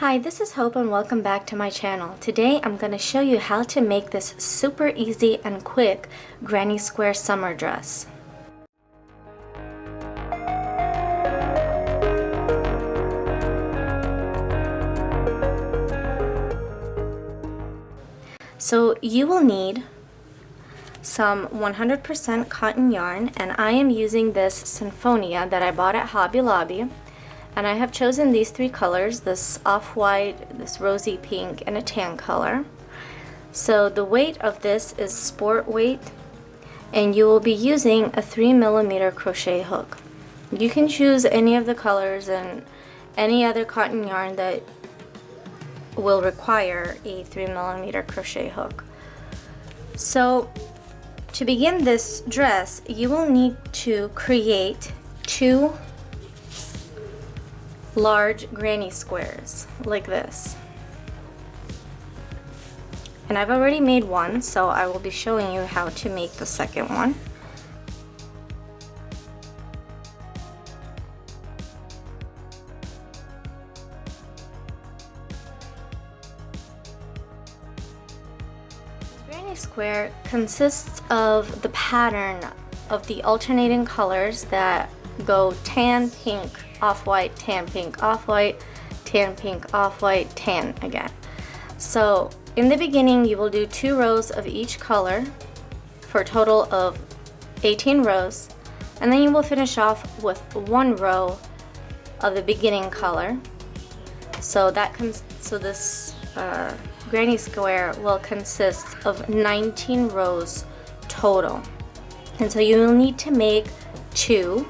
Hi, this is Hope and welcome back to my channel. Today I'm going to show you how to make this super easy and quick granny square summer dress. So you will need some 100% cotton yarn, and I am using this Sinfonia that I bought at Hobby Lobby. And I have chosen these three colors, this off-white, this rosy pink, and a tan color. So the weight of this is sport weight, and you will be using a 3mm crochet hook. You can choose any of the colors and any other cotton yarn that will require a 3mm crochet hook. So to begin this dress, you will need to create two large granny squares like this. And I've already made one, so I will be showing you how to make the second one. The granny square consists of the pattern of the alternating colors that go tan, pink, off-white, tan, pink, off-white, tan, pink, off-white, tan again. So in the beginning you will do 2 rows of each color for a total of 18 rows, and then you will finish off with 1 row of the beginning color. So this granny square will consist of 19 rows total, and so you will need to make 2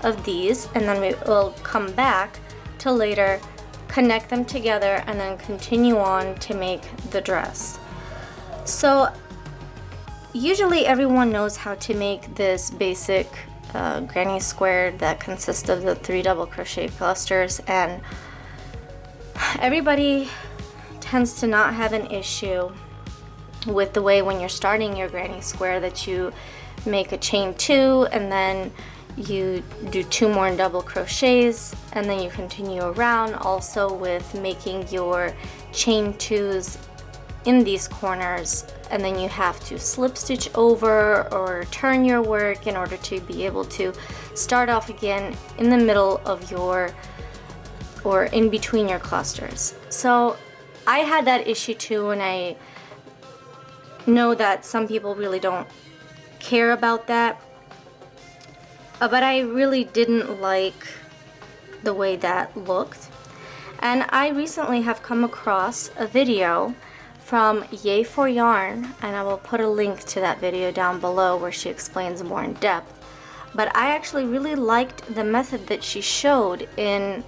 of these, and then we will come back to later connect them together and then continue on to make the dress. So usually everyone knows how to make this basic granny square that consists of the 3 double crochet clusters, and everybody tends to not have an issue with the way when you're starting your granny square that you make a chain 2 and then you do 2 more double crochets, and then you continue around, also with making your chain 2s in these corners, and then you have to slip stitch over or turn your work in order to be able to start off again in the middle of your or in between your clusters. So I had that issue too, and I know that some people really don't care about that. But I really didn't like the way that looked. And I recently have come across a video from Yay for Yarn, and I will put a link to that video down below where she explains more in depth. But I actually really liked the method that she showed in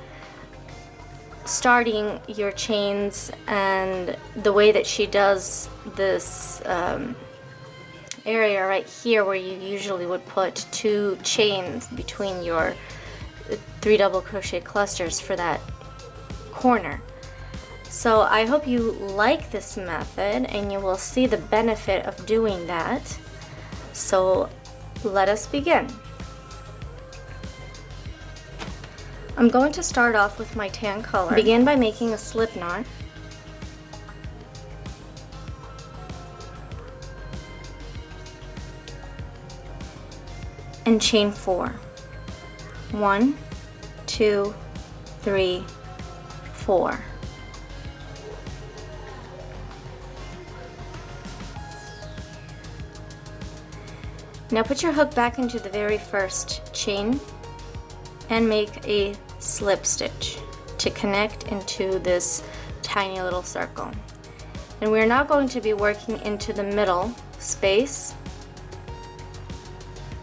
starting your chains, and the way that she does this area right here where you usually would put 2 chains between your 3 double crochet clusters for that corner. So I hope you like this method and you will see the benefit of doing that. So let us begin. I'm going to start off with my tan color. Begin by making a slip knot. And chain 4. 1, 2, 3, 4. Now put your hook back into the very first chain and make a slip stitch to connect into this tiny little circle. And we're now going to be working into the middle space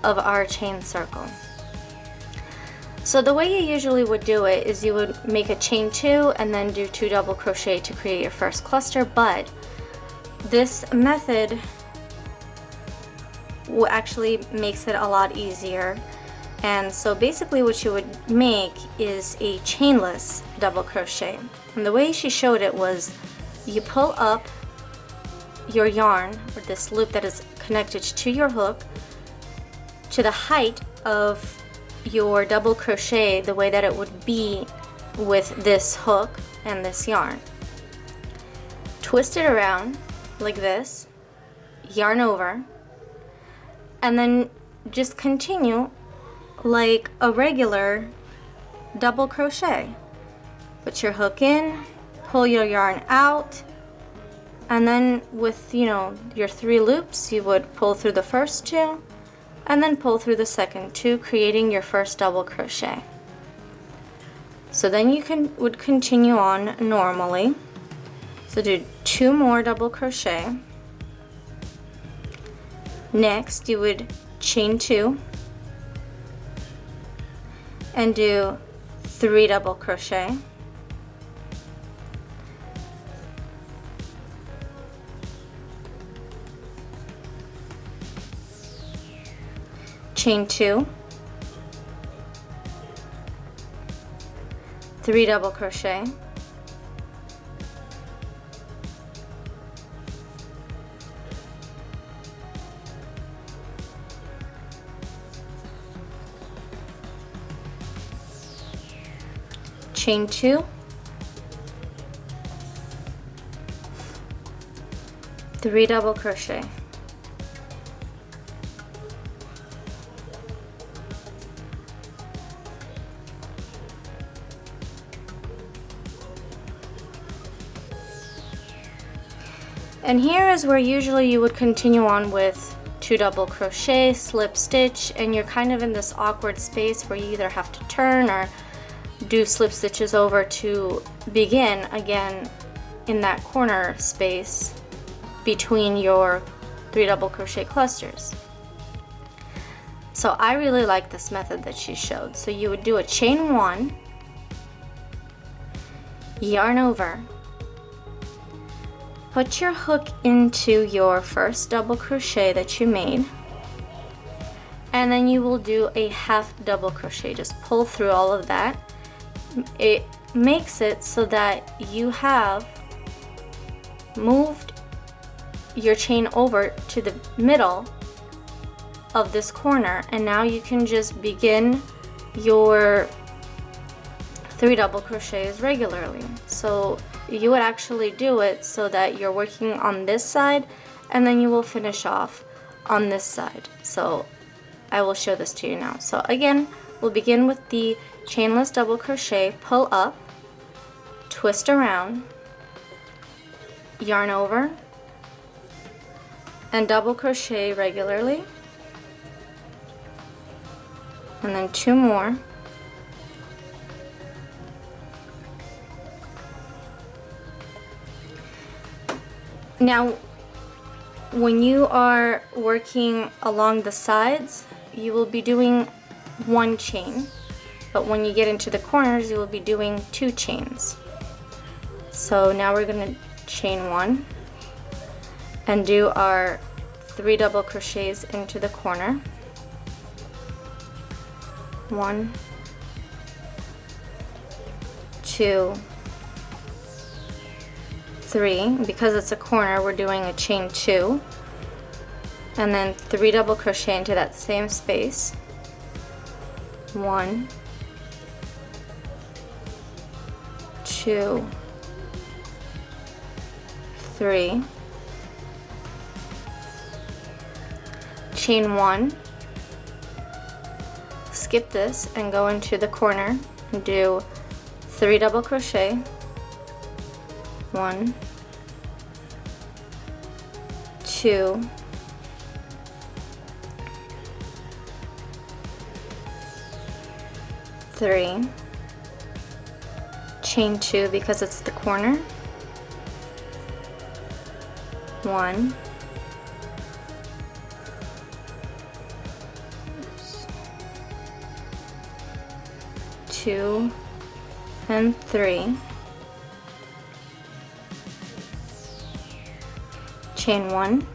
of our chain circle. So the way you usually would do it is you would make a chain 2 and then do 2 double crochet to create your first cluster, but this method actually makes it a lot easier. And so basically what you would make is a chainless double crochet, and the way she showed it was you pull up your yarn, or this loop that is connected to your hook, to the height of your double crochet, the way that it would be with this hook, and this yarn. Twist it around like this, yarn over, and then just continue like a regular double crochet. Put your hook in, pull your yarn out, and then with, you know, your 3 loops, you would pull through the first 2 and then pull through the second 2, creating your first double crochet. So then you would continue on normally. So do 2 more double crochet. Next you would chain 2 and do 3 double crochet. Chain 2, 3 double crochet, chain 2, 3 double crochet. And here is where usually you would continue on with 2 double crochet, slip stitch, and you're kind of in this awkward space where you either have to turn or do slip stitches over to begin again in that corner space between your 3 double crochet clusters. So I really like this method that she showed. So you would do a chain 1, yarn over, put your hook into your first double crochet that you made, and then you will do a half double crochet. Just pull through all of that. It makes it so that you have moved your chain over to the middle of this corner, and now you can just begin your 3 double crochets regularly. So you would actually do it so that you're working on this side and then you will finish off on this side. So I will show this to you now. So again, we'll begin with the chainless double crochet, pull up, twist around, yarn over, and double crochet regularly, and then 2 more. Now, when you are working along the sides, you will be doing 1 chain, but when you get into the corners, you will be doing 2 chains. So now we're going to chain 1 and do our 3 double crochets into the corner. 1, 2, 3. Because it's a corner, we're doing a chain 2, and then 3 double crochet into that same space. 1, 2, 3. Chain 1. Skip this and go into the corner and do 3 double crochet. 1, 2, 3, chain 2 because it's the corner. 1, 2, and 3. Chain 1,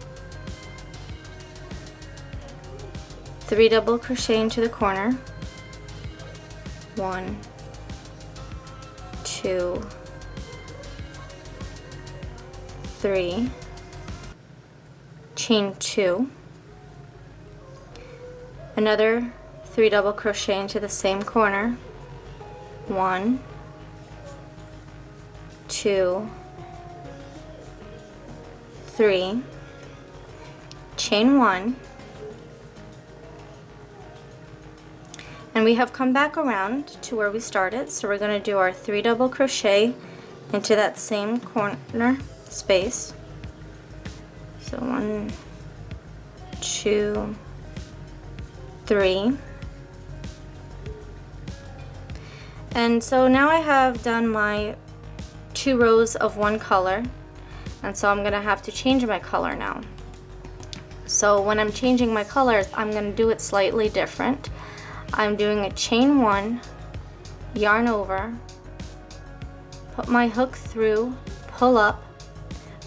3 double crochet into the corner. 1, 2, 3. Chain 2. Another 3 double crochet into the same corner. 1, 2, 3, chain 1, and we have come back around to where we started, so we're going to do our 3 double crochet into that same corner space. So 1, 2, 3. And so now I have done my 2 rows of one color, and so I'm gonna have to change my color now. So when I'm changing my colors, I'm gonna do it slightly different. I'm doing a chain 1, yarn over, put my hook through, pull up,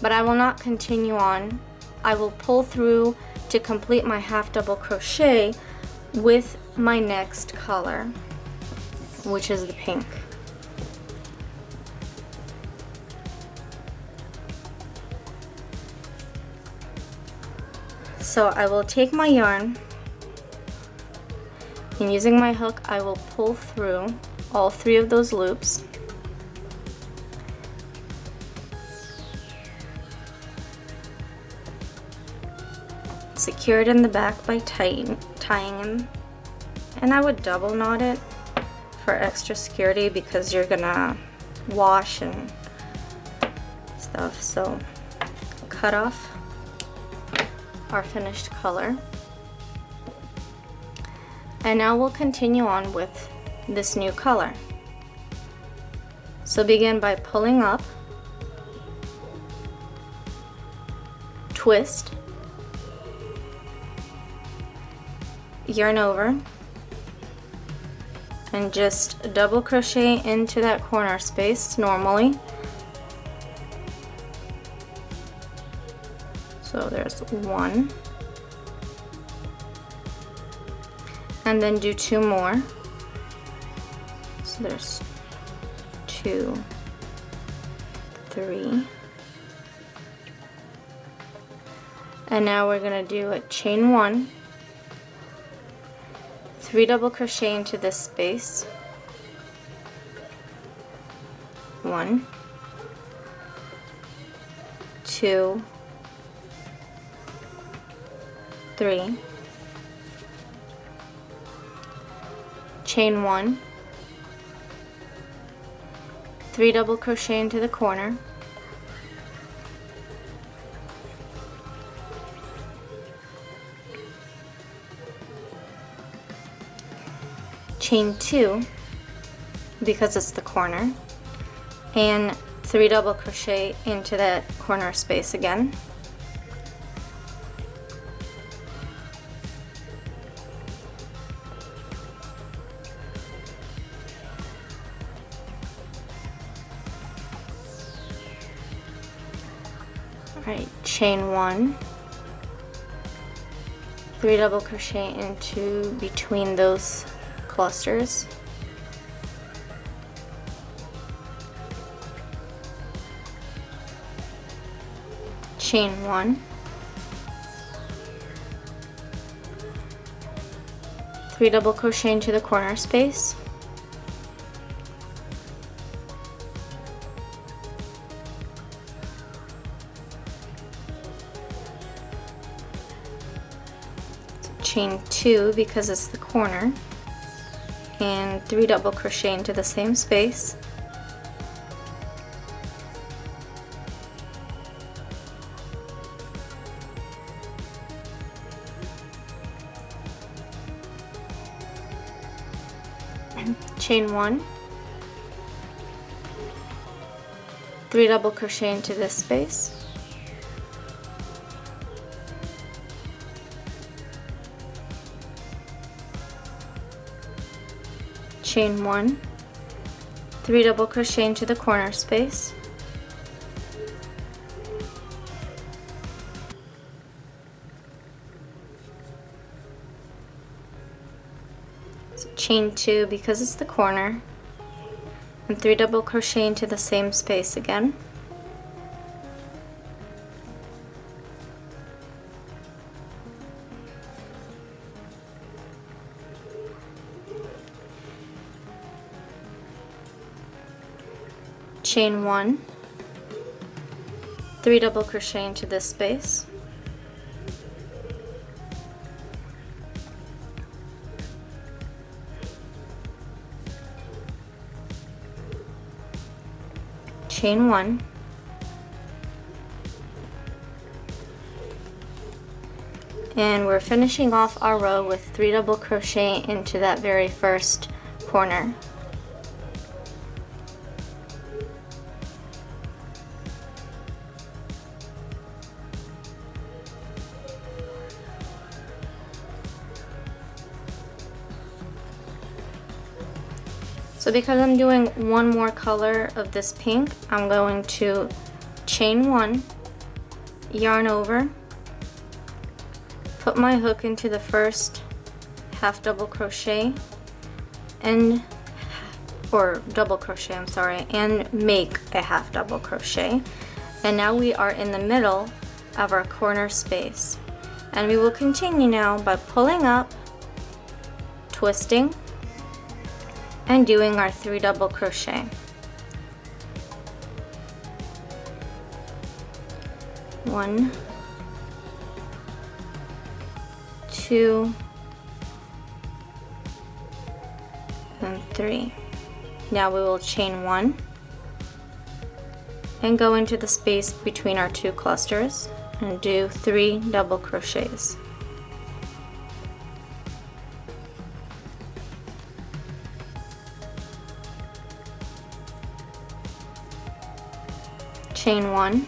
but I will not continue on. I will pull through to complete my half double crochet with my next color, which is the pink. So I will take my yarn, and using my hook I will pull through all 3 of those loops. Secure it in the back by tying them, and I would double knot it for extra security because you're gonna wash and stuff. So cut off our finished color, and now we'll continue on with this new color. So begin by pulling up, twist, yarn over, and just double crochet into that corner space normally. So there's 1, and then do 2 more. So there's 2, 3, and now we're gonna do a chain 1, 3 double crochet into this space, 1, 2, 3, chain 1, 3 double crochet into the corner, chain 2 because it's the corner, and 3 double crochet into that corner space again. Alright, chain 1, 3 double crochet into between those clusters, chain 1, 3 double crochet into the corner space, chain 2 because it's the corner, and 3 double crochet into the same space, chain 1, 3 double crochet into this space, chain 1, 3 double crochet into the corner space, so chain 2 because it's the corner, and 3 double crochet into the same space again, chain 1, 3 double crochet into this space, chain 1, and we're finishing off our row with 3 double crochet into that very first corner. So because I'm doing one more color of this pink, I'm going to chain 1, yarn over, put my hook into the first half double crochet and double crochet, I'm sorry, and make a half double crochet. And now we are in the middle of our corner space. And we will continue now by pulling up, twisting, and doing our 3 double crochet. 1, 2, and 3. Now we will chain 1 and go into the space between our 2 clusters and do 3 double crochets. Chain 1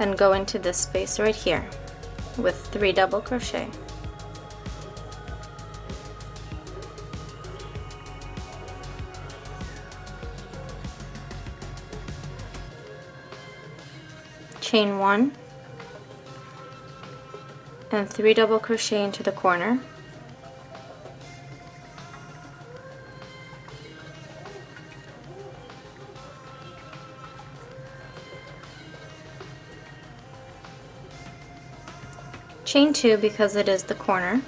and go into this space right here with 3 double crochet. Chain 1 and 3 double crochet into the corner. Chain 2 because it is the corner,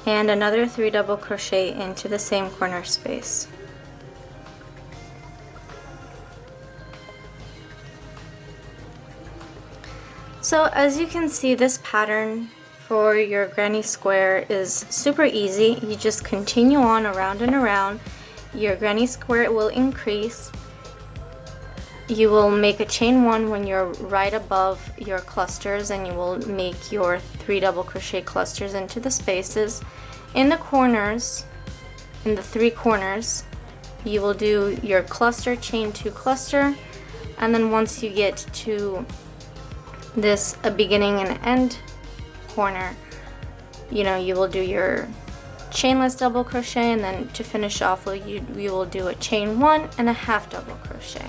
and another 3 double crochet into the same corner space. So as you can see, this pattern for your granny square is super easy. You just continue on around and around. Your granny square will increase. You will make a chain 1 when you're right above your clusters, and you will make your 3 double crochet clusters into the spaces. In the corners, in the 3 corners, you will do your cluster, chain 2 cluster, and then once you get to this a beginning and end corner, you will do your chainless double crochet, and then to finish off you will do a chain 1 and a half double crochet.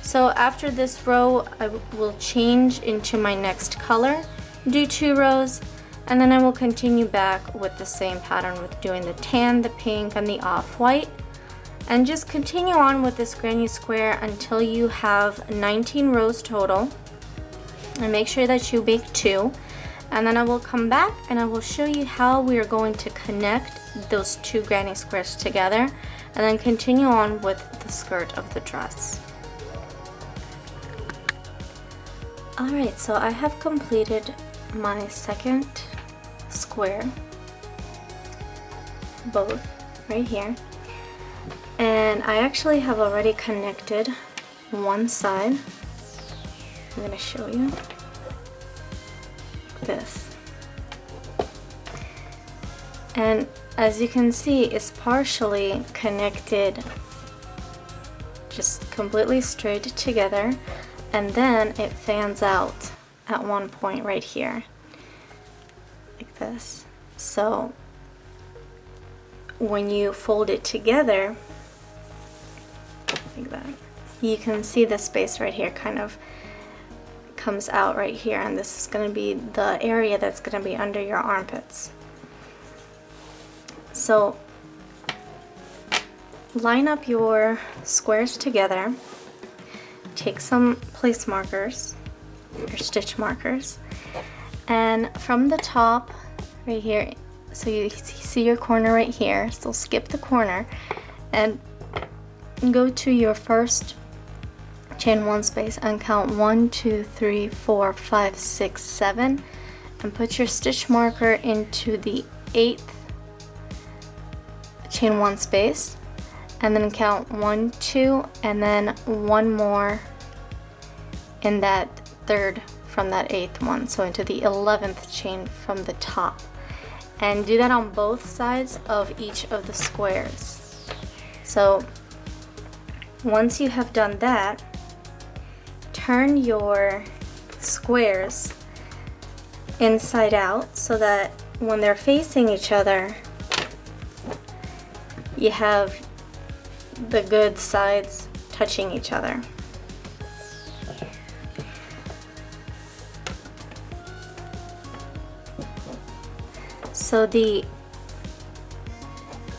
So after this row, I will change into my next color, do 2 rows, and then I will continue back with the same pattern with doing the tan, the pink, and the off-white, and just continue on with this granny square until you have 19 rows total. And make sure that you make 2, and then I will come back and I will show you how we are going to connect those 2 granny squares together, and then continue on with the skirt of the dress. Alright, so I have completed my second square, both right here, and I actually have already connected one side. I'm going to show you this, and as you can see, it's partially connected just completely straight together, and then it fans out at one point right here like this. So when you fold it together like that, you can see the space right here kind of comes out right here, and this is going to be the area that's going to be under your armpits. So line up your squares together, take some place markers, your stitch markers, and from the top right here, so you see your corner right here, so skip the corner and go to your first chain 1 space and count 1, 2, 3, 4, 5, 6, 7, and put your stitch marker into the 8th chain 1 space, and then count 1, 2, and then one more in that 3rd from that 8th one, so into the 11th chain from the top, and do that on both sides of each of the squares. So once you have done that, turn your squares inside out so that when they're facing each other, you have the good sides touching each other. So the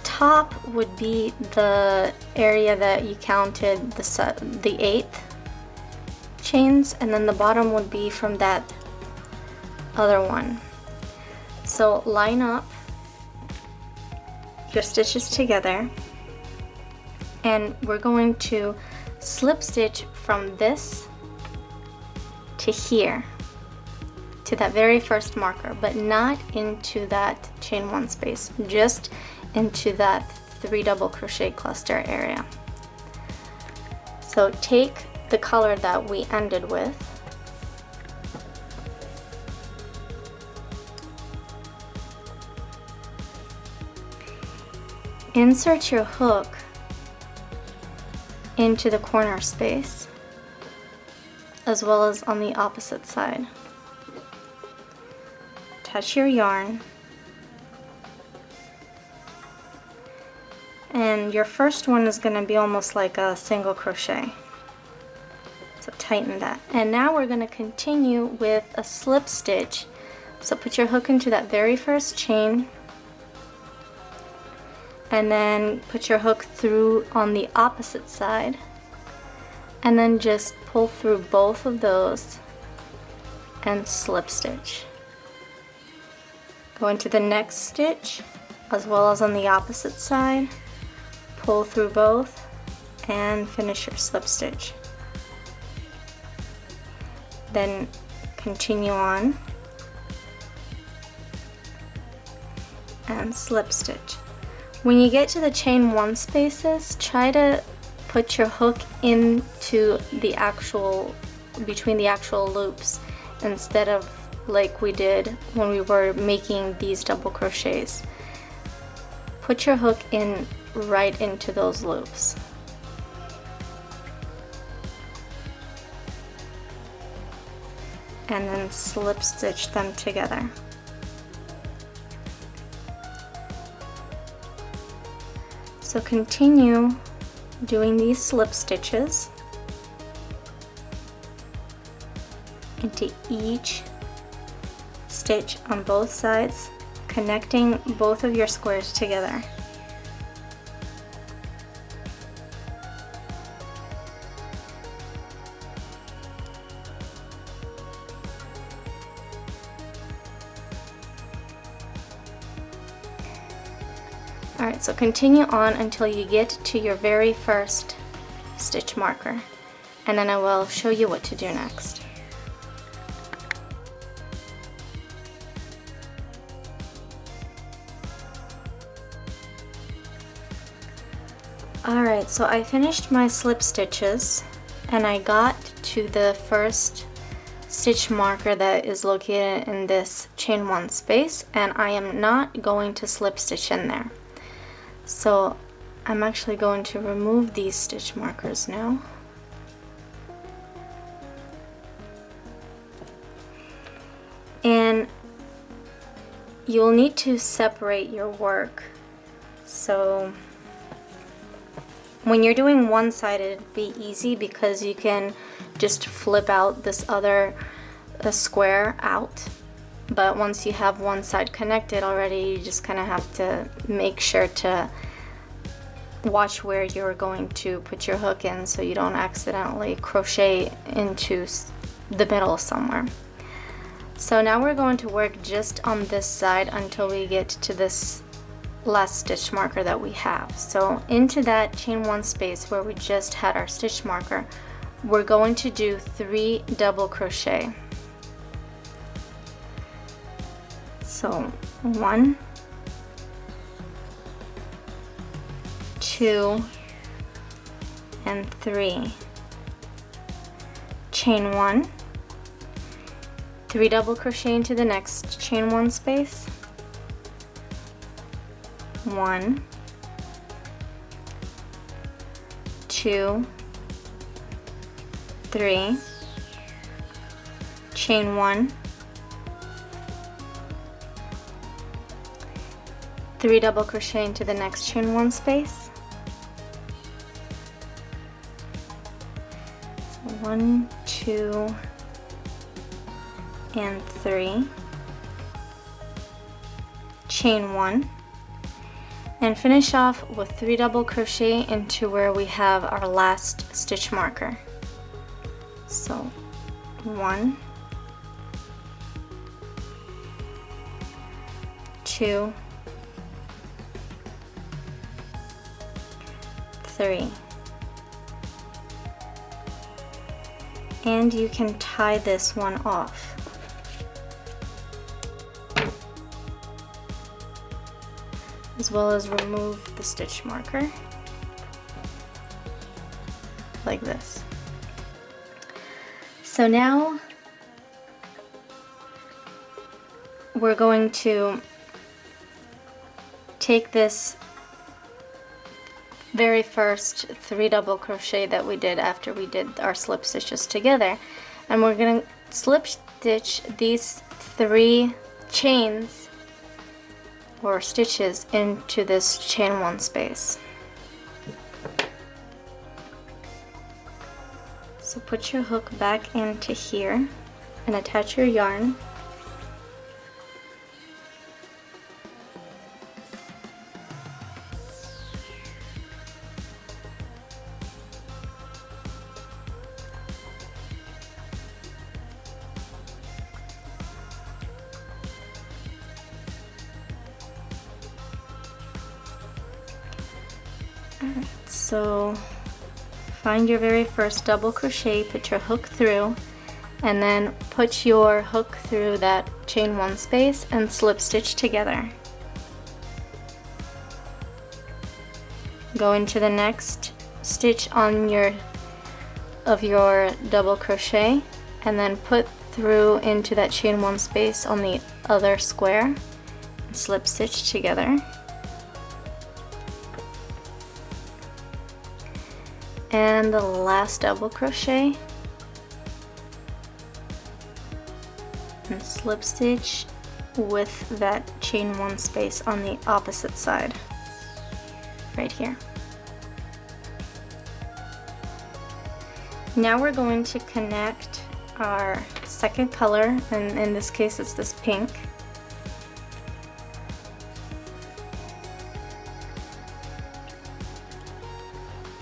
top would be the area that you counted the 8th chains, and then the bottom would be from that other one. So line up your stitches together, and we're going to slip stitch from this to here, to that very first marker, but not into that chain 1 space, just into that 3 double crochet cluster area. So take the color that we ended with, insert your hook into the corner space, as well as on the opposite side. Touch your yarn, and your first one is going to be almost like a single crochet, so tighten that. And now we're going to continue with a slip stitch. So put your hook into that very first chain, and then put your hook through on the opposite side, and then just pull through both of those and slip stitch. Go into the next stitch as well as on the opposite side, pull through both, and finish your slip stitch. Then continue on and slip stitch. When you get to the chain 1 spaces, try to put your hook into the actual, between the actual loops, instead of like we did when we were making these double crochets. Put your hook in right into those loops. And then slip stitch them together. So continue doing these slip stitches into each stitch on both sides, connecting both of your squares together. Alright, so continue on until you get to your very first stitch marker, and then I will show you what to do next. Alright, so I finished my slip stitches and I got to the first stitch marker that is located in this chain 1 space, and I am not going to slip stitch in there. So I'm actually going to remove these stitch markers now. And you'll need to separate your work. So when you're doing one-sided, it'd be easy because you can just flip out this other square out. But once you have one side connected already, you just kind of have to make sure to watch where you're going to put your hook in so you don't accidentally crochet into the middle somewhere. So now we're going to work just on this side until we get to this last stitch marker that we have. So into that chain 1 space where we just had our stitch marker, we're going to do 3 double crochet. So 1, 2, and 3. Chain 1, 3 double crochet into the next chain 1 space, 1, 2, 3, chain 1, 3 double crochet into the next chain 1 space, 1, 2, and 3, chain 1, and finish off with 3 double crochet into where we have our last stitch marker. So 1, 2, 3. And you can tie this one off. As well as remove the stitch marker like this. So now we're going to take this very first 3 double crochet that we did after we did our slip stitches together, and we're going to slip stitch these 3 chains or stitches into this chain 1 space. So put your hook back into here and attach your yarn. Alright, so find your very first double crochet, put your hook through, and then put your hook through that chain 1 space and slip stitch together. Go into the next stitch on your double crochet and then put through into that chain 1 space on the other square and slip stitch together. And the last double crochet and slip stitch with that chain 1 space on the opposite side right here. Now we're going to connect our second color, and in this case it's this pink.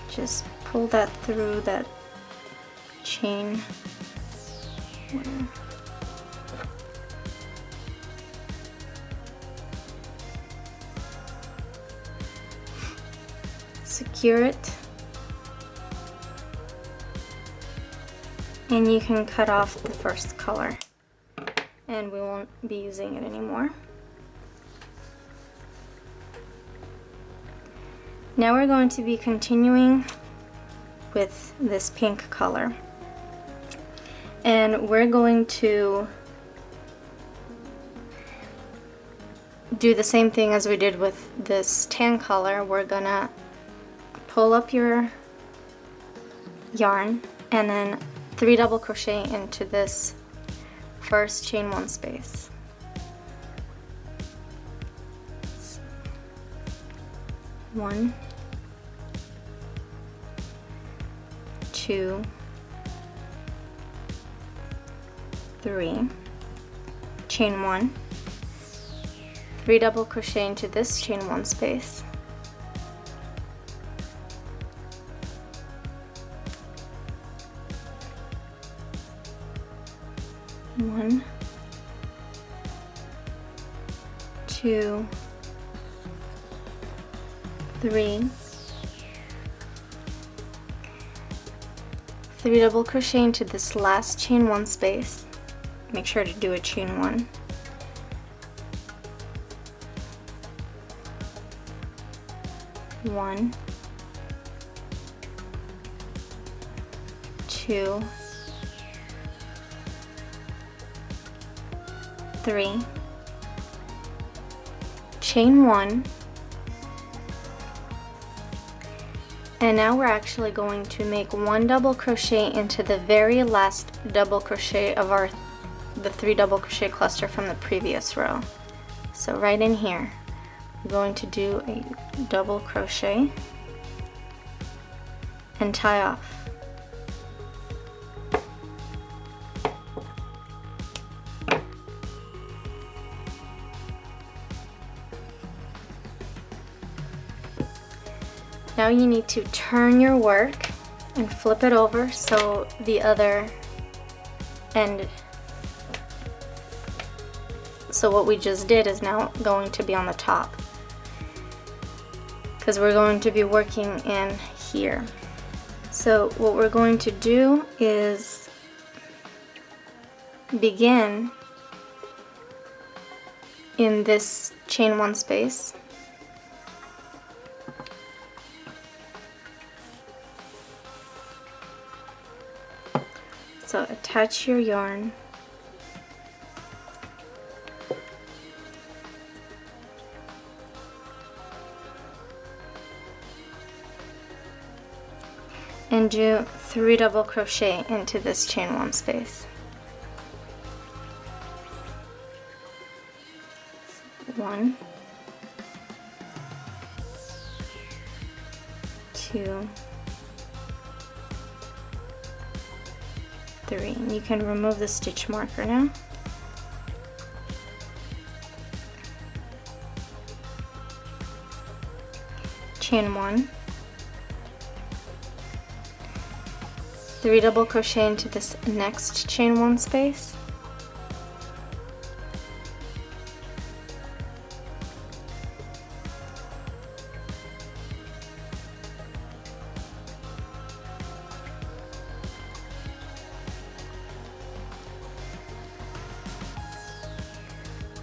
Just pull that through that chain. Secure it, and you can cut off the first color, and we won't be using it anymore. Now we're going to be continuing with this pink color, and we're going to do the same thing as we did with this tan color. We're gonna pull up your yarn and then 3 double crochet into this first chain 1 space. 1, 2, 3, chain 1, 3 double crochet into this chain 1 space, 1, 2, 3, 3 double crochet into this last chain 1 space. Make sure to do a chain 1. One, 2, 3, chain 1, and now we're actually going to make 1 double crochet into the very last double crochet of the 3 double crochet cluster from the previous row. So right in here, I'm going to do a double crochet and tie off. Now you need to turn your work and flip it over so the other end, so what we just did is now going to be on the top, because we're going to be working in here. So what we're going to do is begin in this chain 1 space. So attach your yarn and do 3 double crochet into this chain 1 space. 1, 2, 3, and you can remove the stitch marker now. Chain 1, 3 double crochet into this next chain 1 space,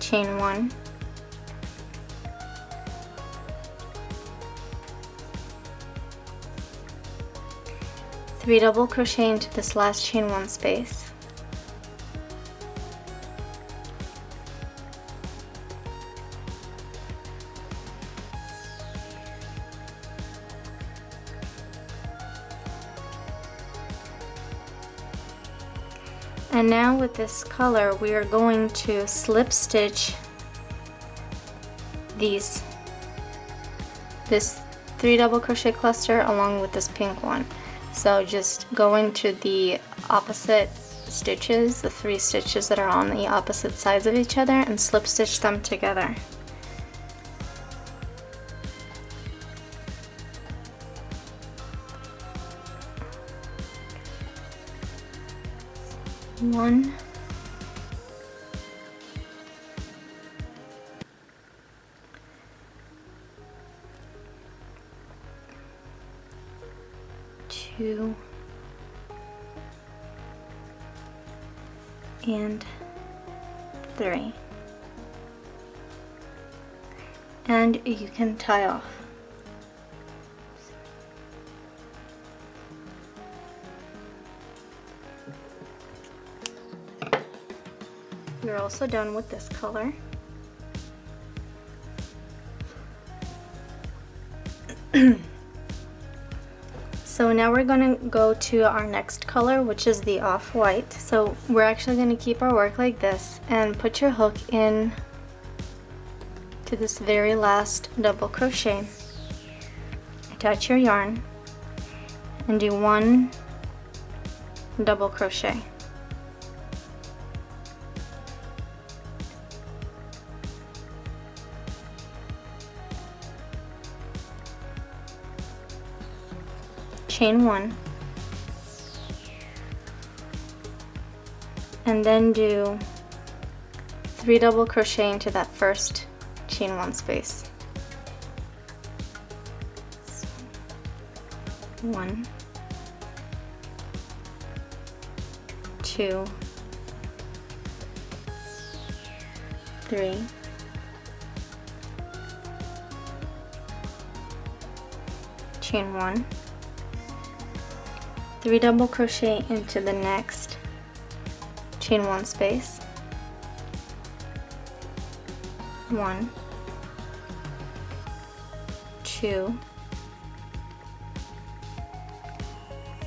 chain 1, three double crochet into this last chain 1 space, and now with this color we are going to slip stitch this 3 double crochet cluster along with this pink one. So just go into the opposite stitches, the 3 stitches that are on the opposite sides of each other, and slip stitch them together. One, two, and 3, and you can tie off. We're also done with this color. So now we're going to go to our next color, which is the off-white. So we're actually going to keep our work like this and put your hook in to this very last double crochet. Attach your yarn and do 1 double crochet. Chain 1, and then do 3 double crochet into that first chain 1 space. 1, 2, 3, chain 1, 3 double crochet into the next chain 1 space, 1, 2,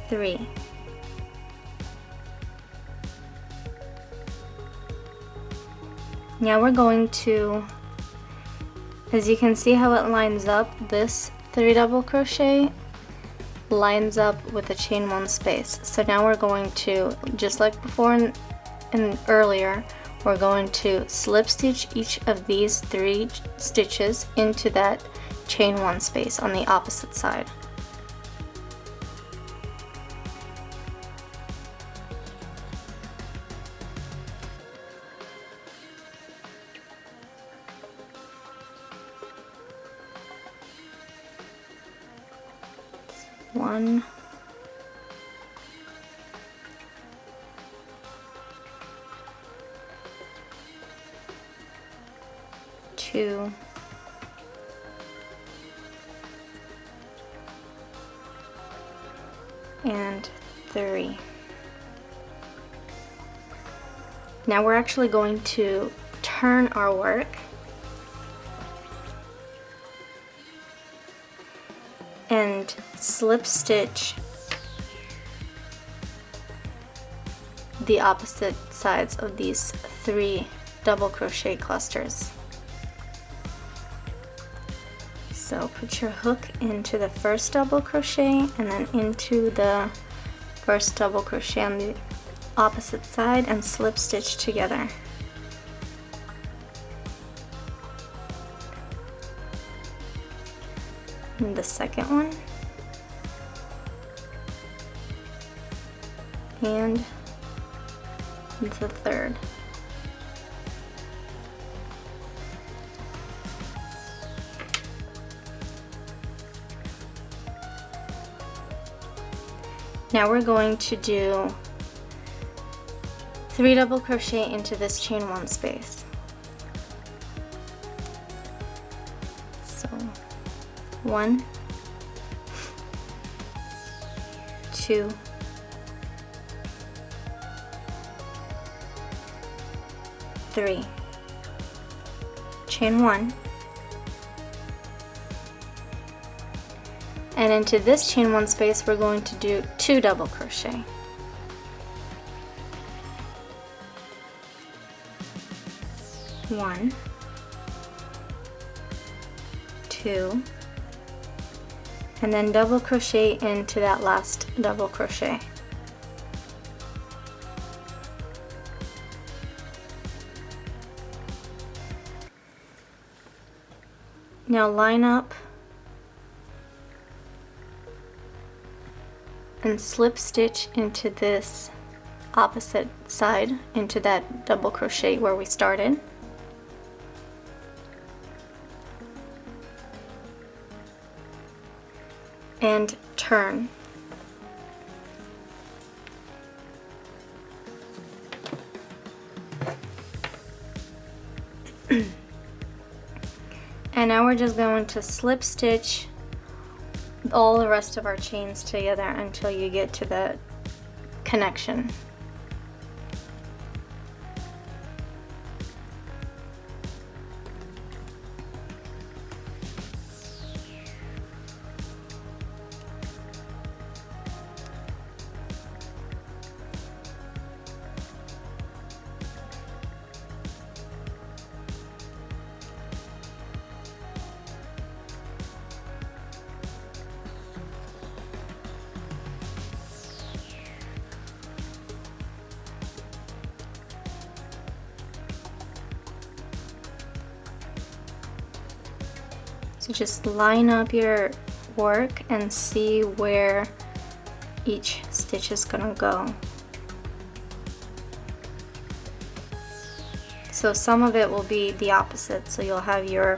3. Now we're going to, as you can see how it lines up, this 3 double crochet lines up with the chain 1 space. So now we're going to, just like before and earlier, we're going to slip stitch each of these 3 stitches into that chain 1 space on the opposite side. One, 2, and 3. Now we're actually going to turn our work and slip stitch the opposite sides of these 3 double crochet clusters. So put your hook into the first double crochet and then into the first double crochet on the opposite side and slip stitch together. And the second one, and the third. Now we're going to do 3 double crochet into this chain 1 space. So 1, 2, 3, chain 1, and into this chain 1 space we're going to do 2 double crochet. One, 2, and then double crochet into that last double crochet. Now line up and slip stitch into this opposite side, into that double crochet where we started. And turn. And now we're just going to slip stitch all the rest of our chains together until you get to the connection. So just line up your work and see where each stitch is gonna go. So some of it will be the opposite, so you'll have your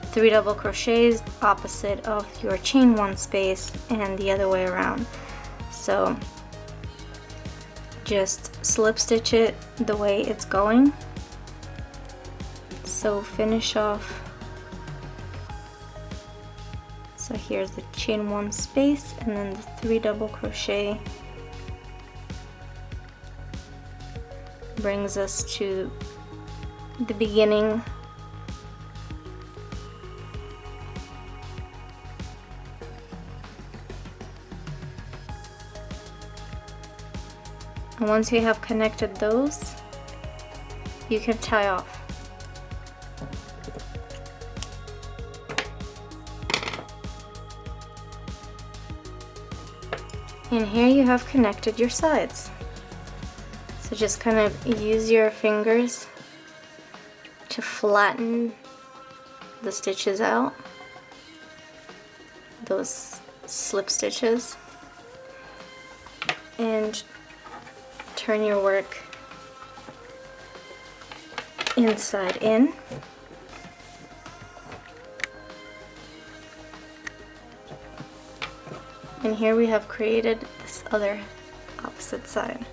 3 double crochets opposite of your chain 1 space and the other way around. So just slip stitch it the way it's going. So finish off. So here's the chain 1 space and then the 3 double crochet brings us to the beginning. And once you have connected those, you can tie off. And here you have connected your sides. So just kind of use your fingers to flatten the stitches out, those slip stitches, and turn your work inside in. And here we have created this other opposite side.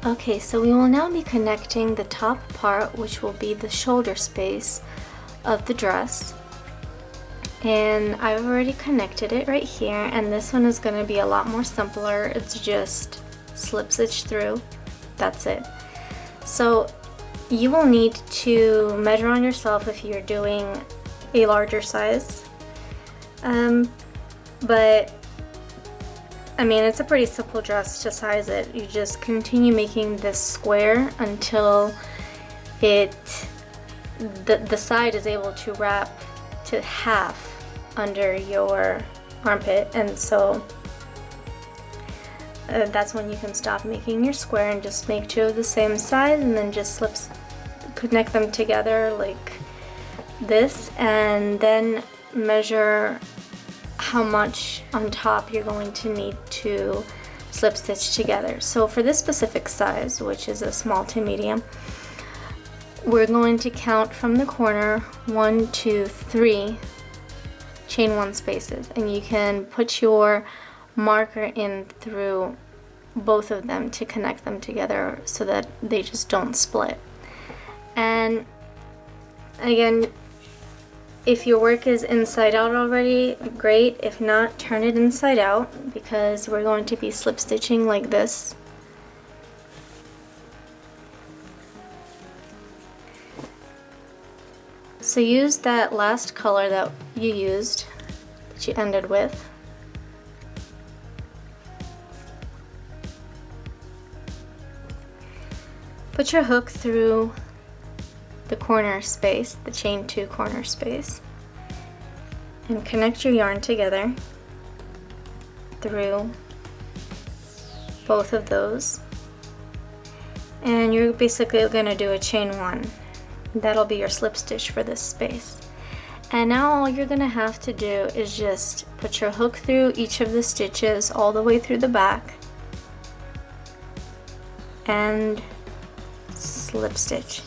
Okay, so we will now be connecting the top part, which will be the shoulder space of the dress. And I've already connected it right here, and this one is going to be a lot more simpler. It's just slip stitch through. That's it. So you will need to measure on yourself if you're doing a larger size. But I mean, it's a pretty simple dress to size it. You just continue making this square until the side is able to wrap to half under your armpit, and so that's when you can stop making your square and just make 2 of the same size, and then just connect them together like this, and then measure how much on top you're going to need to slip stitch together. So for this specific size, which is a small to medium, we're going to count from the corner 1, 2, 3 chain 1 spaces, and you can put your marker in through both of them to connect them together so that they just don't split. And again, if your work is inside out already, great. If not, turn it inside out, because we're going to be slip stitching like this. So use that last color that you used, that you ended with. Put your hook through the corner space, the chain 2 corner space, and connect your yarn together through both of those, and you're basically going to do a chain 1. That'll be your slip stitch for this space. And now all you're going to have to do is just put your hook through each of the stitches all the way through the back and slip stitch.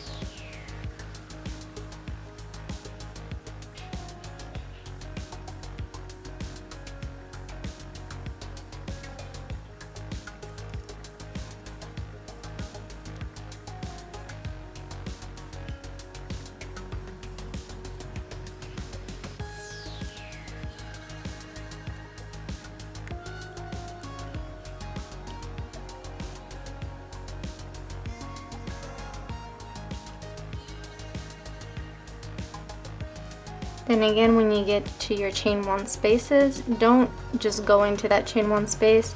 Then again, when you get to your chain 1 spaces, don't just go into that chain 1 space,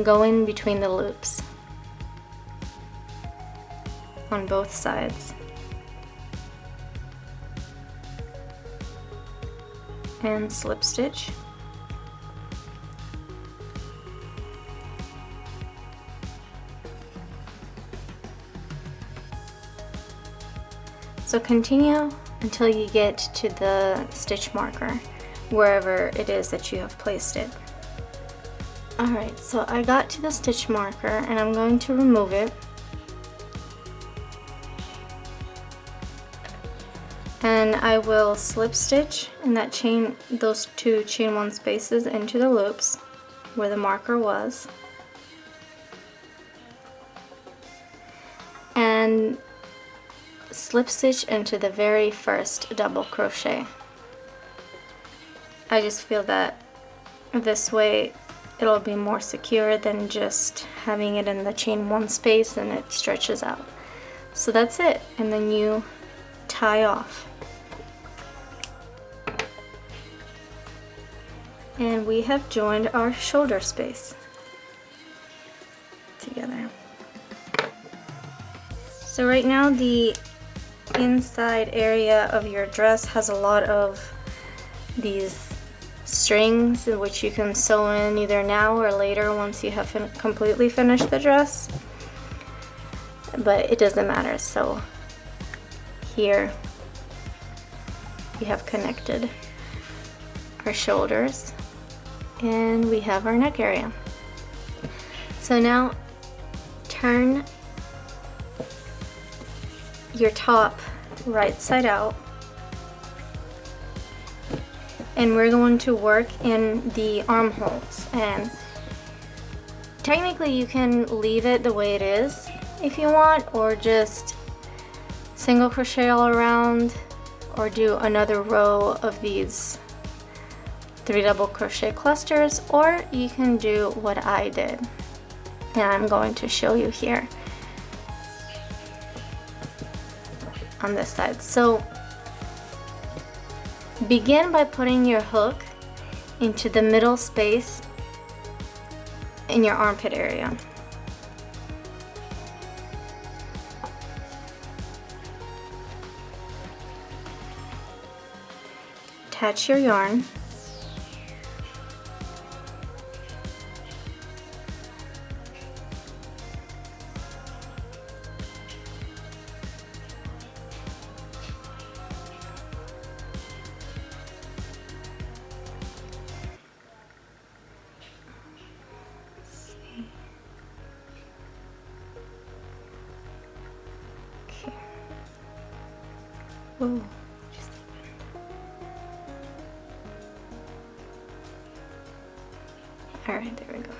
go in between the loops on both sides. and slip stitch. So continue until you get to the stitch marker, wherever it is that you have placed it. Alright, so I got to the stitch marker and I'm going to remove it. And I will slip stitch in that chain, those two chain one spaces into the loops where the marker was. And slip stitch into the very first double crochet. I just feel that this way it'll be more secure than just having it in the chain one space and it stretches out. So that's it, and then you tie off. And we have joined our shoulder space together. So right now the inside area of your dress has a lot of these strings in which you can sew in either now or later once you have completely finished the dress, but it doesn't matter. So here we have connected our shoulders and we have our neck area. So now turn your top right side out, and we're going to work in the armholes. And technically you can leave it the way it is if you want, or just single crochet all around, or do another row of these 3 double crochet clusters, or you can do what I did, and I'm going to show you here on this side. So begin by putting your hook into the middle space in your armpit area. Attach your yarn. Whoa. Alright, there we go.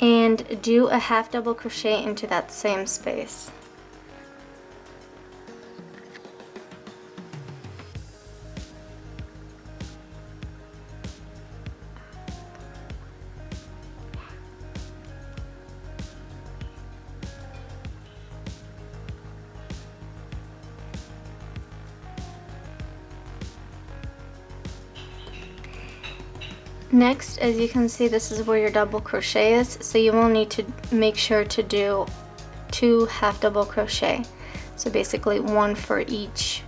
And do a half double crochet into that same space. Next, as you can see, this is where your double crochet is, so you will need to make sure to do 2 half double crochet. So basically 1 for each,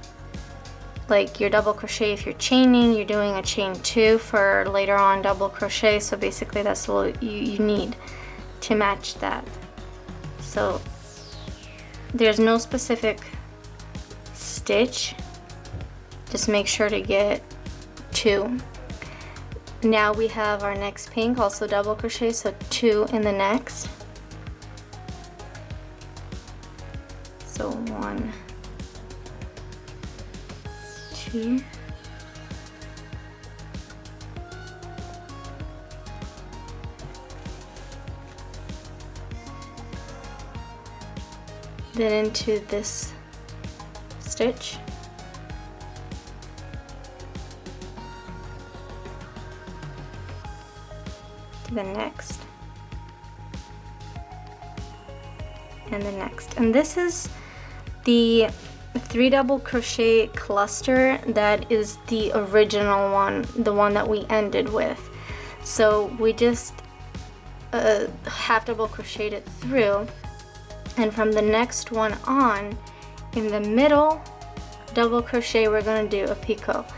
like your double crochet if you're chaining, you're doing a chain 2 for later on double crochet, so basically that's what you need to match that. So there's no specific stitch, just make sure to get 2. Now we have our next pink, also double crochet, so 2 in the next. So 1, 2, then into this stitch. The next and the next, and this is the 3 double crochet cluster that is the original one, the one that we ended with. So we just half double crocheted it through, and from the next one on, in the middle double crochet, we're going to do a picot.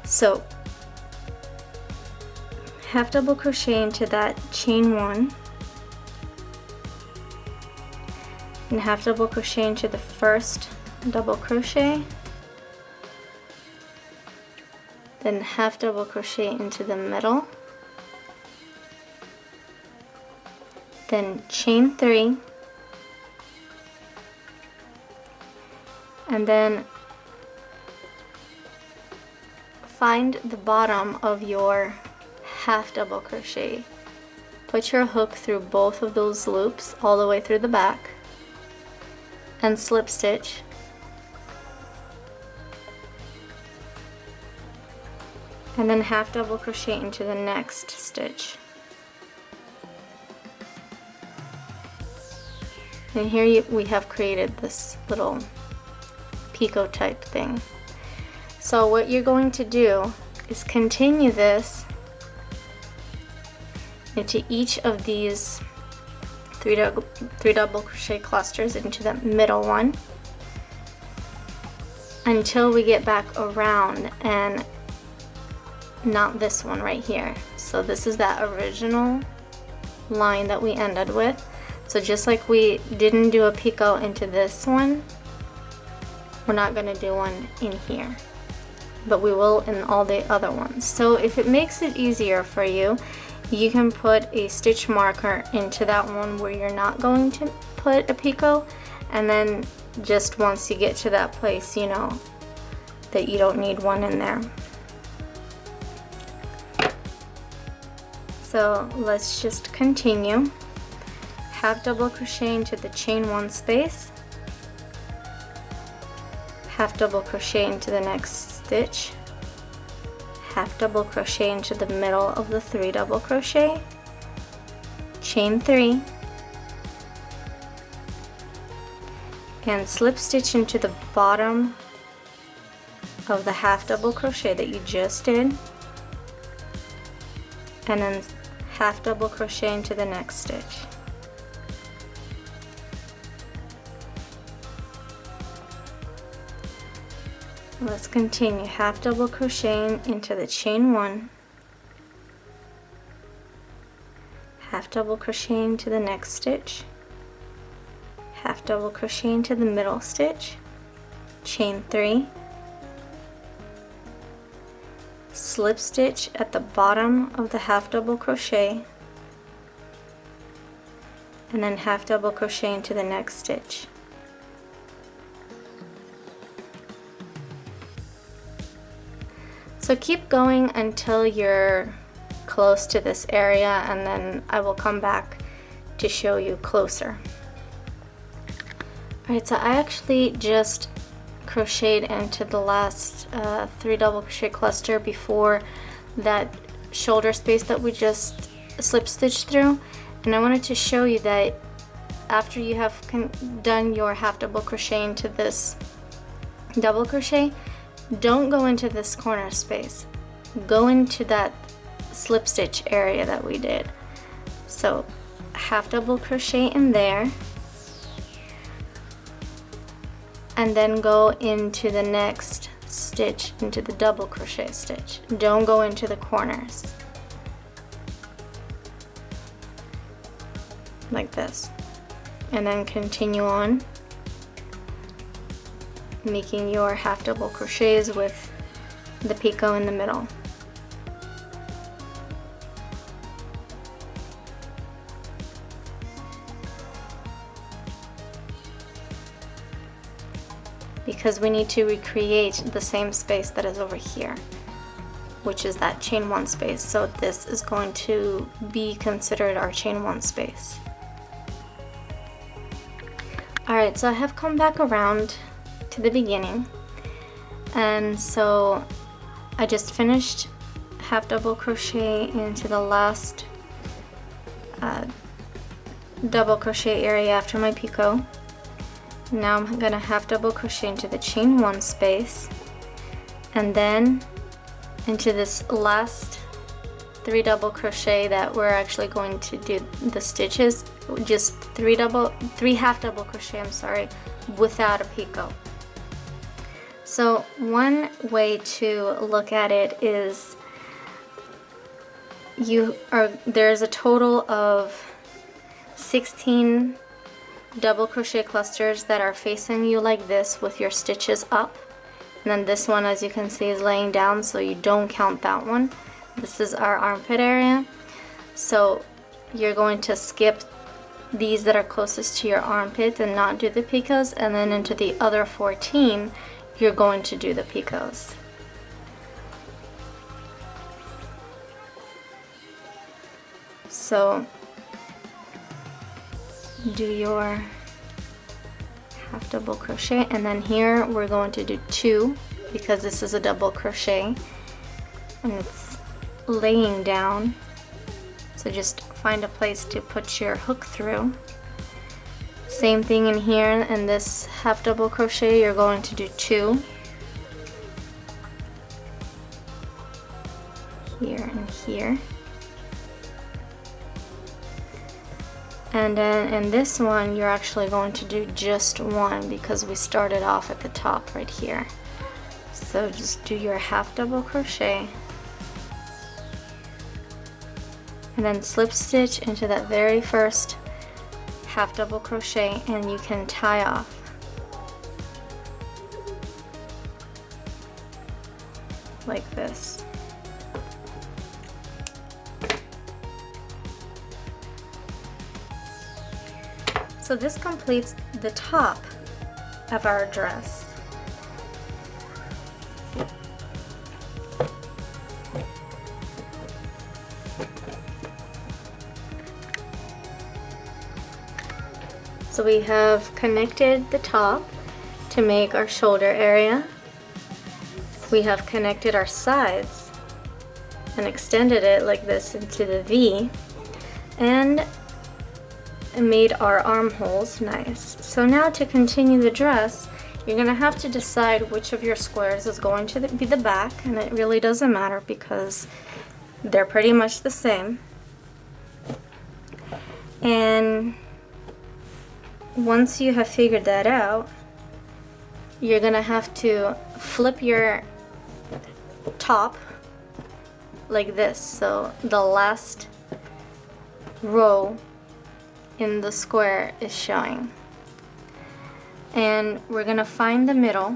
So half double crochet into that chain 1 and half double crochet into the first double crochet, then half double crochet into the middle, then chain 3, and then find the bottom of your half double crochet. Put your hook through both of those loops all the way through the back and slip stitch. And then half double crochet into the next stitch. And here we have created this little picot type thing. So what you're going to do is continue this into each of these three double crochet clusters into the middle one until we get back around, and not this one right here. So this is that original line that we ended with. So just like we didn't do a picot into this one, we're not going to do one in here, but we will in all the other ones. So if it makes it easier for you, you can put a stitch marker into that one where you're not going to put a picot, and then just once you get to that place, you know that you don't need one in there. So let's just continue. Half double crochet into the chain 1 space, half double crochet into the next stitch, half double crochet into the middle of the 3 double crochet, chain 3, and slip stitch into the bottom of the half double crochet that you just did, and then half double crochet into the next stitch. Let's continue. Half double crocheting into the chain 1, half double crochet into the next stitch, half double crochet into the middle stitch, chain 3, slip stitch at the bottom of the half double crochet, and then half double crochet into the next stitch. So keep going until you're close to this area, and then I will come back to show you closer. Alright, so I actually just crocheted into the last 3 double crochet cluster before that shoulder space that we just slip stitched through, and I wanted to show you that after you have done your half double crochet into this double crochet, don't go into this corner space, go into that slip stitch area that we did. So half double crochet in there, and then go into the next stitch into the double crochet stitch. Don't go into the corners like this, and then continue on making your half double crochets with the picot in the middle. Because we need to recreate the same space that is over here, which is that chain 1 space. So this is going to be considered our chain 1 space. Alright, so I have come back around to the beginning, and so I just finished half double crochet into the last double crochet area after my picot. Now I'm gonna half double crochet into the chain 1 space, and then into this last 3 double crochet that we're actually going to do the stitches, just 3 half double crochet, I'm sorry, without a picot. So one way to look at it is there's a total of 16 double crochet clusters that are facing you like this with your stitches up, and then this one, as you can see, is laying down, so you don't count that one. This is our armpit area, so you're going to skip these that are closest to your armpit and not do the picots, and then into the other 14 you're going to do the picots. So do your half double crochet, and then here we're going to do 2 because this is a double crochet and it's laying down, so just find a place to put your hook through. Same thing in here, in this half double crochet you're going to do 2 here and here. And then in this one, you're actually going to do just 1 because we started off at the top right here. So just do your half double crochet and then slip stitch into that very first half double crochet, and you can tie off. Like this. So this completes the top of our dress. So we have connected the top to make our shoulder area. We have connected our sides and extended it like this into the V, and made our armholes nice. So now to continue the dress, you're going to have to decide which of your squares is going to be the back, and it really doesn't matter because they're pretty much the same. And once you have figured that out, you're going to have to flip your top like this, so the last row in the square is showing. And we're gonna find the middle,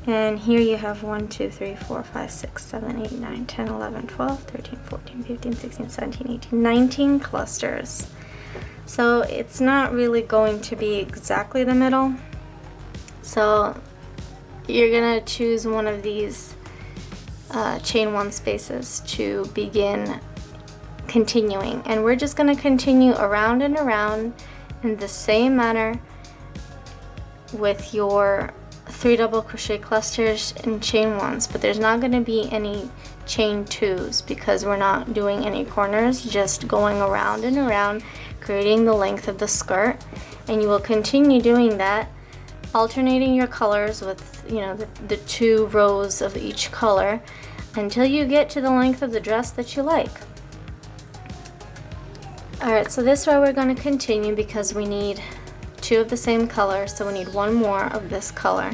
and here you have 1, 2, 3, 4, 5, 6, 7, 8, 9, 10, 11, 12, 13, 14, 15, 16, 17, 18, 19 clusters. So it's not really going to be exactly the middle, so you're gonna choose one of these chain 1 spaces to begin continuing, and we're just going to continue around and around in the same manner with your 3 double crochet clusters and chain 1s, but there's not going to be any chain 2s because we're not doing any corners, just going around and around, creating the length of the skirt. And you will continue doing that, alternating your colors with, you know, the 2 rows of each color until you get to the length of the dress that you like. Alright, so this row we're going to continue because we need 2 of the same color, so we need 1 more of this color.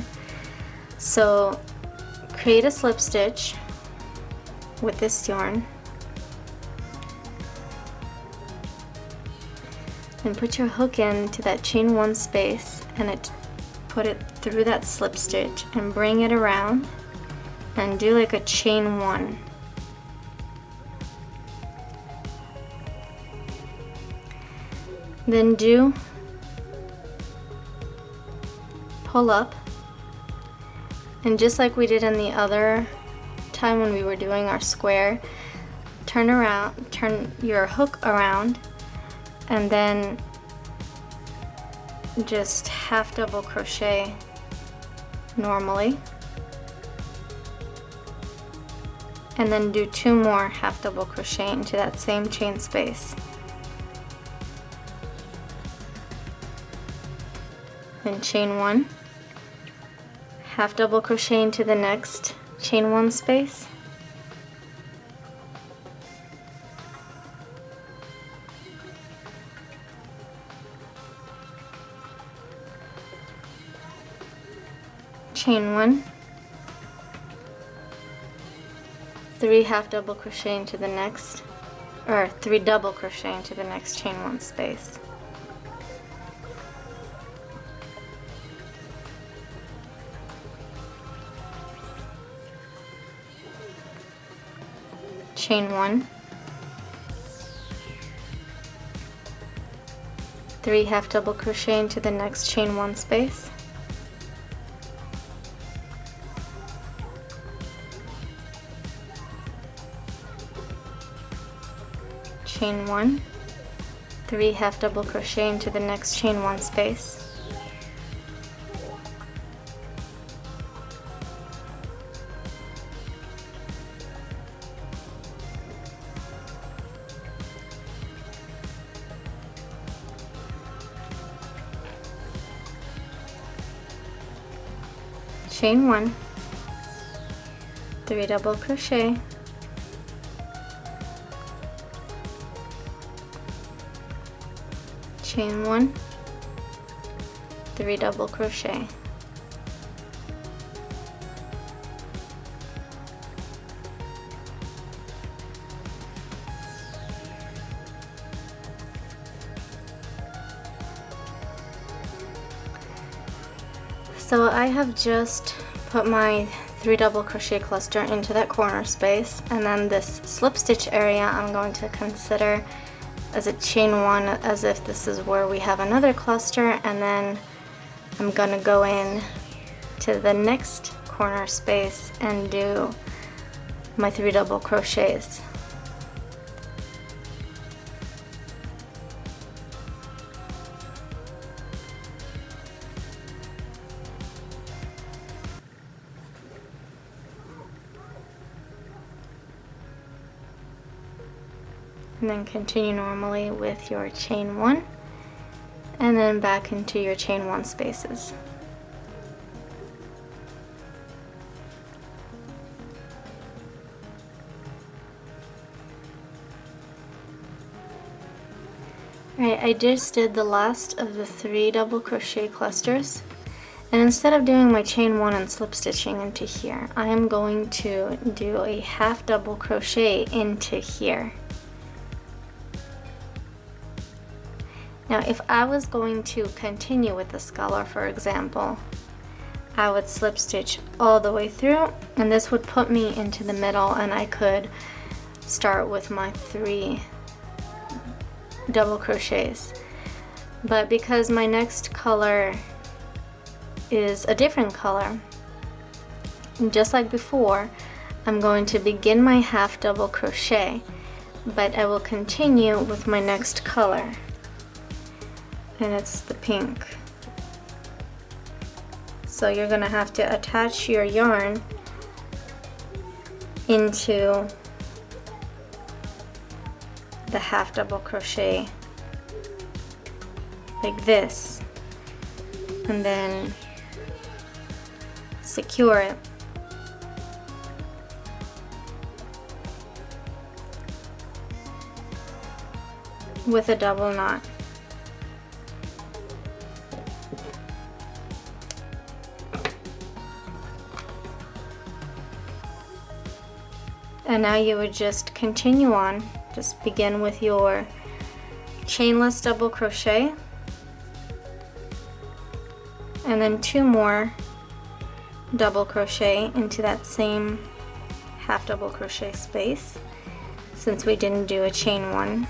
So create a slip stitch with this yarn and put your hook into that chain 1 space and put it through that slip stitch and bring it around and do like a chain 1. Then pull up, and just like we did in the other time when we were doing our square, turn your hook around, and then just half double crochet normally, and then do 2 more half double crochet into that same chain space. Then chain 1, half double crochet into the next chain 1 space, chain 1, 3 half double crochet into the next, or 3 double crochet into the next chain 1 space. Chain 1, 3 half double crochet into the next chain 1 space, chain 1, 3 half double crochet into the next chain 1 space, chain 1, 3 double crochet, chain 1, 3 double crochet, so I have just put my 3 double crochet cluster into that corner space, and then this slip stitch area I'm going to consider as a chain 1, as if this is where we have another cluster, and then I'm gonna go in to the next corner space and do my 3 double crochets. And then continue normally with your chain 1, and then back into your chain 1 spaces. Alright, I just did the last of the 3 double crochet clusters, and instead of doing my chain 1 and slip stitching into here, I am going to do a half double crochet into here. Now if I was going to continue with this color, for example, I would slip stitch all the way through, and this would put me into the middle, and I could start with my 3 double crochets. But because my next color is a different color, just like before, I'm going to begin my half double crochet, but I will continue with my next color, and it's the pink. So you're gonna have to attach your yarn into the half double crochet like this, and then secure it with a double knot. And now you would just continue on. Just begin with your chainless double crochet, and then 2 more double crochet into that same half double crochet space, since we didn't do a chain 1.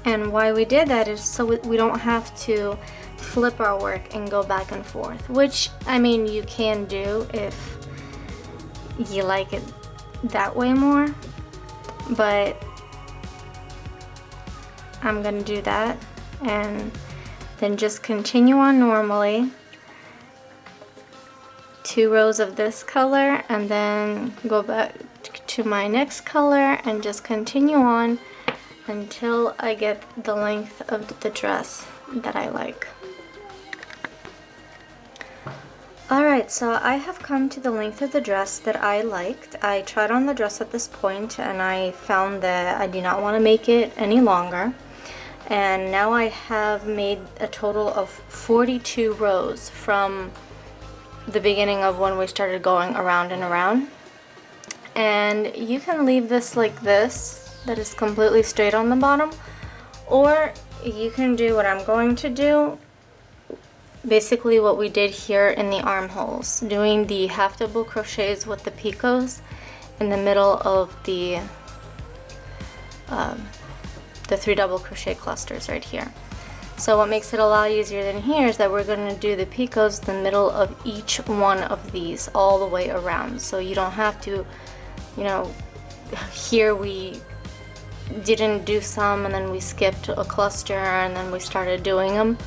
And why we did that is so we don't have to flip our work and go back and forth, which, I mean, you can do if you like it that way more, but I'm gonna do that and then just continue on normally, 2 rows of this color, and then go back to my next color and just continue on until I get the length of the dress that I like. Alright, so I have come to the length of the dress that I liked. I tried on the dress at this point and I found that I do not want to make it any longer. And now I have made a total of 42 rows from the beginning of when we started going around and around. And you can leave this like this, that is completely straight on the bottom, or you can do what I'm going to do, basically what we did here in the armholes, doing the half double crochets with the picots in the middle of the 3 double crochet clusters right here. So what makes it a lot easier than here is that we're going to do the picots in the middle of each one of these all the way around. So you don't have to, you know, here we didn't do some and then we skipped a cluster and then we started doing them.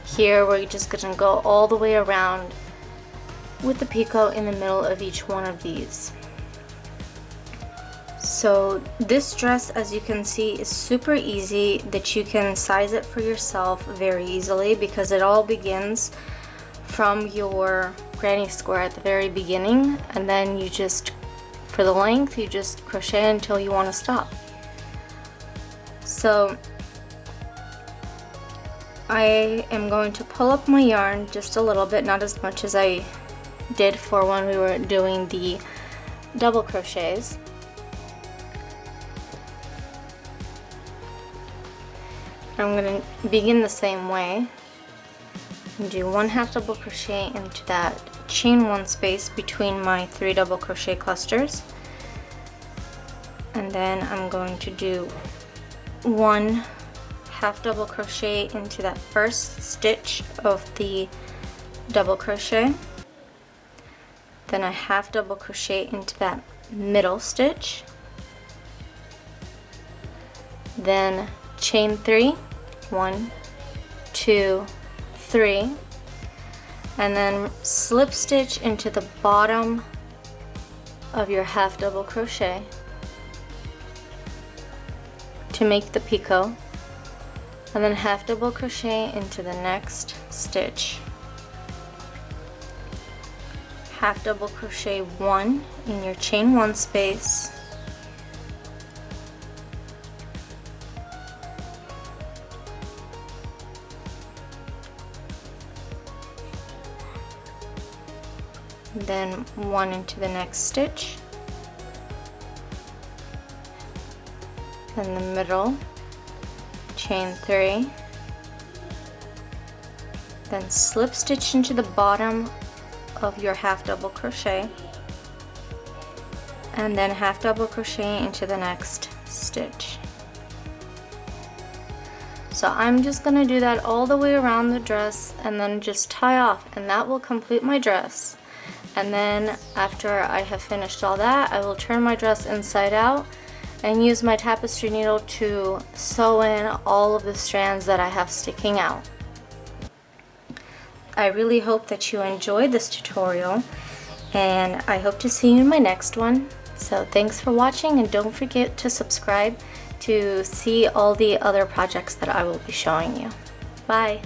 Here we're just going to go all the way around with the picot in the middle of each one of these. So this dress, as you can see, is super easy, that you can size it for yourself very easily, because it all begins from your granny square at the very beginning, and then you just, for the length, you just crochet until you want to stop. So I am going to pull up my yarn just a little bit, not as much as I did for when we were doing the double crochets. I'm going to begin the same way and do 1 half double crochet into that chain 1 space between my 3 double crochet clusters, and then I'm going to do 1 half double crochet into that first stitch of the double crochet, then a half double crochet into that middle stitch, then chain 3, 1, 2, 3, and then slip stitch into the bottom of your half double crochet to make the picot, and then half double crochet into the next stitch, half double crochet 1 in your chain 1 space, then 1 into the next stitch, then the middle, chain 3, then slip stitch into the bottom of your half double crochet, and then half double crochet into the next stitch. So I'm just going to do that all the way around the dress and then just tie off, and that will complete my dress. And then after I have finished all that, I will turn my dress inside out and use my tapestry needle to sew in all of the strands that I have sticking out. I really hope that you enjoyed this tutorial, and I hope to see you in my next one. So thanks for watching, and don't forget to subscribe to see all the other projects that I will be showing you. Bye!